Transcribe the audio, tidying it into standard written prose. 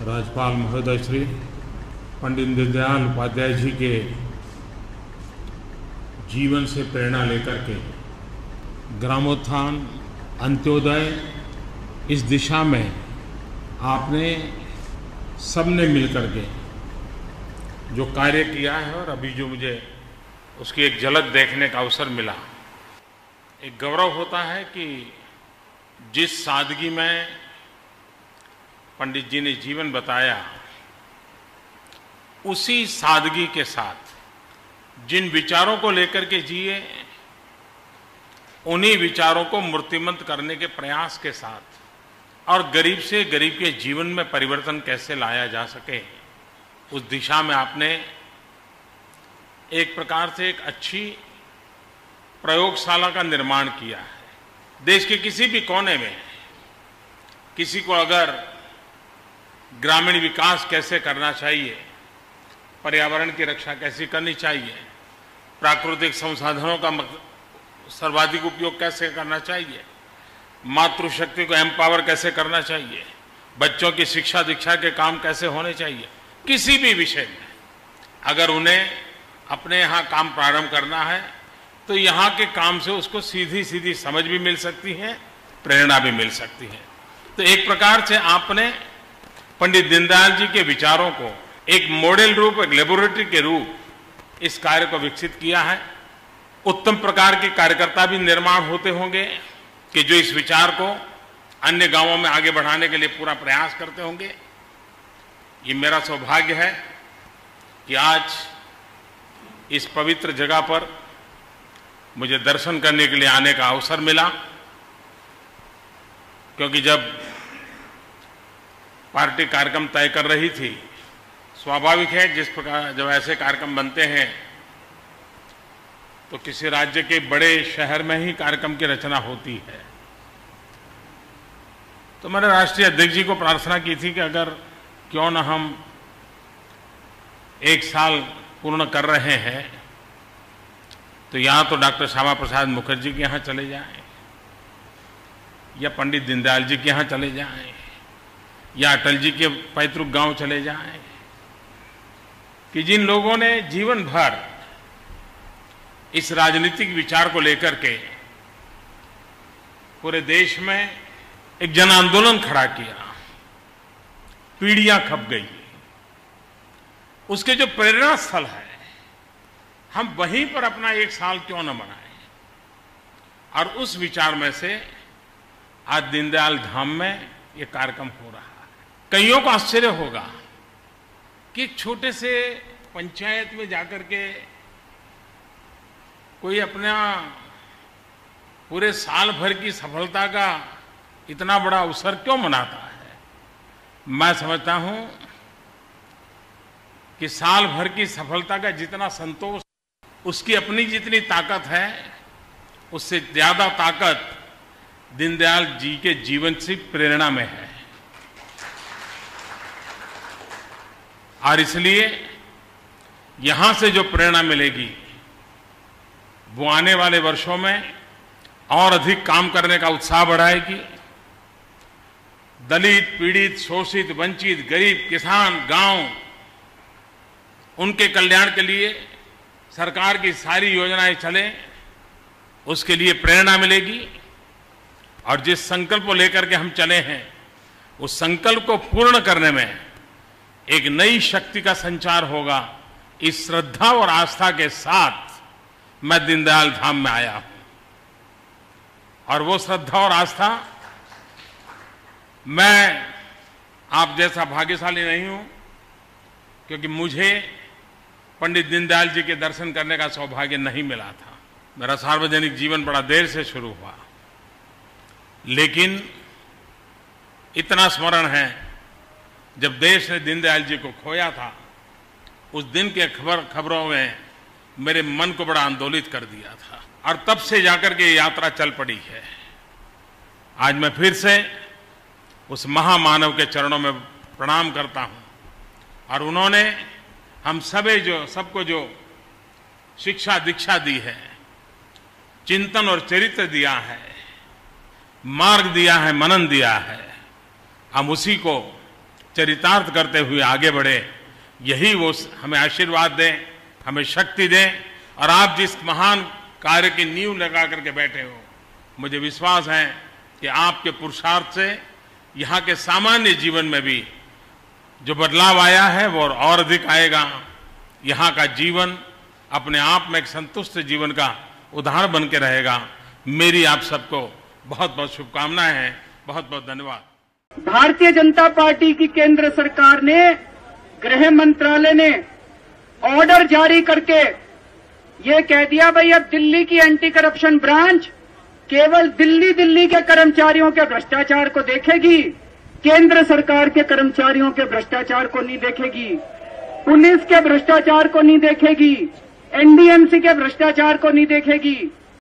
राज्यपाल महोदय श्री पंडित दीनदयाल उपाध्याय जी के जीवन से प्रेरणा लेकर के ग्रामोत्थान, अंत्योदय, इस दिशा में आपने सबने मिलकर के जो कार्य किया है और अभी जो मुझे उसकी एक झलक देखने का अवसर मिला, एक गौरव होता है कि जिस सादगी में पंडित जी ने जीवन बताया, उसी सादगी के साथ जिन विचारों को लेकर के जिए, उन्हीं विचारों को मूर्तिमंत करने के प्रयास के साथ और गरीब से गरीब के जीवन में परिवर्तन कैसे लाया जा सके, उस दिशा में आपने एक प्रकार से एक अच्छी प्रयोगशाला का निर्माण किया है। देश के किसी भी कोने में किसी को अगर ग्रामीण विकास कैसे करना चाहिए, पर्यावरण की रक्षा कैसे करनी चाहिए, प्राकृतिक संसाधनों का सर्वाधिक उपयोग कैसे करना चाहिए, मातृशक्ति को एम्पावर कैसे करना चाहिए, बच्चों की शिक्षा दीक्षा के काम कैसे होने चाहिए, किसी भी विषय में अगर उन्हें अपने यहाँ काम प्रारंभ करना है तो यहाँ के काम से उसको सीधी सीधी समझ भी मिल सकती है, प्रेरणा भी मिल सकती है। तो एक प्रकार से आपने पंडित दीनदयाल जी के विचारों को एक मॉडल रूप, एक लेबोरेटरी के रूप इस कार्य को विकसित किया है। उत्तम प्रकार के कार्यकर्ता भी निर्माण होते होंगे कि जो इस विचार को अन्य गांवों में आगे बढ़ाने के लिए पूरा प्रयास करते होंगे। ये मेरा सौभाग्य है कि आज इस पवित्र जगह पर मुझे दर्शन करने के लिए आने का अवसर मिला, क्योंकि जब पार्टी कार्यक्रम तय कर रही थी, स्वाभाविक है जिस प्रकार जब ऐसे कार्यक्रम बनते हैं तो किसी राज्य के बड़े शहर में ही कार्यक्रम की रचना होती है। तो मैंने राष्ट्रीय अध्यक्ष जी को प्रार्थना की थी कि अगर क्यों न हम एक साल पूर्ण कर रहे हैं तो यहाँ तो डॉक्टर श्यामा प्रसाद मुखर्जी के यहाँ चले जाएं, या पंडित दीनदयाल जी के यहाँ चले जाएं, या अटल जी के पैतृक गांव चले जाएं, कि जिन लोगों ने जीवन भर इस राजनीतिक विचार को लेकर के पूरे देश में एक जन आंदोलन खड़ा किया, पीढ़ियां खप गई, उसके जो प्रेरणा स्थल है, हम वहीं पर अपना एक साल क्यों न मनाएं। और उस विचार में से आज दीनदयाल धाम में ये कार्यक्रम हो रहा है। कईयों को आश्चर्य होगा कि एक छोटे से पंचायत में जाकर के कोई अपना पूरे साल भर की सफलता का इतना बड़ा अवसर क्यों मनाता है। मैं समझता हूं कि साल भर की सफलता का जितना संतोष, उसकी अपनी जितनी ताकत है, उससे ज्यादा ताकत दीनदयाल जी के जीवन से प्रेरणा में है। और इसलिए यहां से जो प्रेरणा मिलेगी वो आने वाले वर्षों में और अधिक काम करने का उत्साह बढ़ाएगी। दलित, पीड़ित, शोषित, वंचित, गरीब, किसान, गांव, उनके कल्याण के लिए सरकार की सारी योजनाएं चलें, उसके लिए प्रेरणा मिलेगी। और जिस संकल्प को लेकर के हम चले हैं, उस संकल्प को पूर्ण करने में एक नई शक्ति का संचार होगा। इस श्रद्धा और आस्था के साथ मैं दीनदयाल धाम में आया हूं, और वो श्रद्धा और आस्था, मैं आप जैसा भाग्यशाली नहीं हूं, क्योंकि मुझे पंडित दीनदयाल जी के दर्शन करने का सौभाग्य नहीं मिला था। मेरा सार्वजनिक जीवन बड़ा देर से शुरू हुआ, लेकिन इतना स्मरण है, जब देश ने दीनदयाल जी को खोया था, उस दिन के खबरों में मेरे मन को बड़ा आंदोलित कर दिया था, और तब से जाकर के यात्रा चल पड़ी है। आज मैं फिर से उस महामानव के चरणों में प्रणाम करता हूं, और उन्होंने हम सबको जो शिक्षा दीक्षा दी है, चिंतन और चरित्र दिया है, मार्ग दिया है, मनन दिया है, हम उसी को चरितार्थ करते हुए आगे बढ़े, यही वो हमें आशीर्वाद दें, हमें शक्ति दें। और आप जिस महान कार्य की नींव लगा करके बैठे हो, मुझे विश्वास है कि आपके पुरुषार्थ से यहाँ के सामान्य जीवन में भी जो बदलाव आया है वो और अधिक आएगा। यहाँ का जीवन अपने आप में एक संतुष्ट जीवन का उदाहरण बन के रहेगा। मेरी आप सबको बहुत बहुत शुभकामनाएं हैं। बहुत बहुत धन्यवाद। भारतीय जनता पार्टी की केंद्र सरकार ने, गृह मंत्रालय ने ऑर्डर जारी करके ये कह दिया भाई अब दिल्ली की एंटी करप्शन ब्रांच केवल दिल्ली के कर्मचारियों के भ्रष्टाचार को देखेगी, केंद्र सरकार के कर्मचारियों के भ्रष्टाचार को नहीं देखेगी, पुलिस के भ्रष्टाचार को नहीं देखेगी, एनडीएमसी के भ्रष्टाचार को नहीं देखेगी।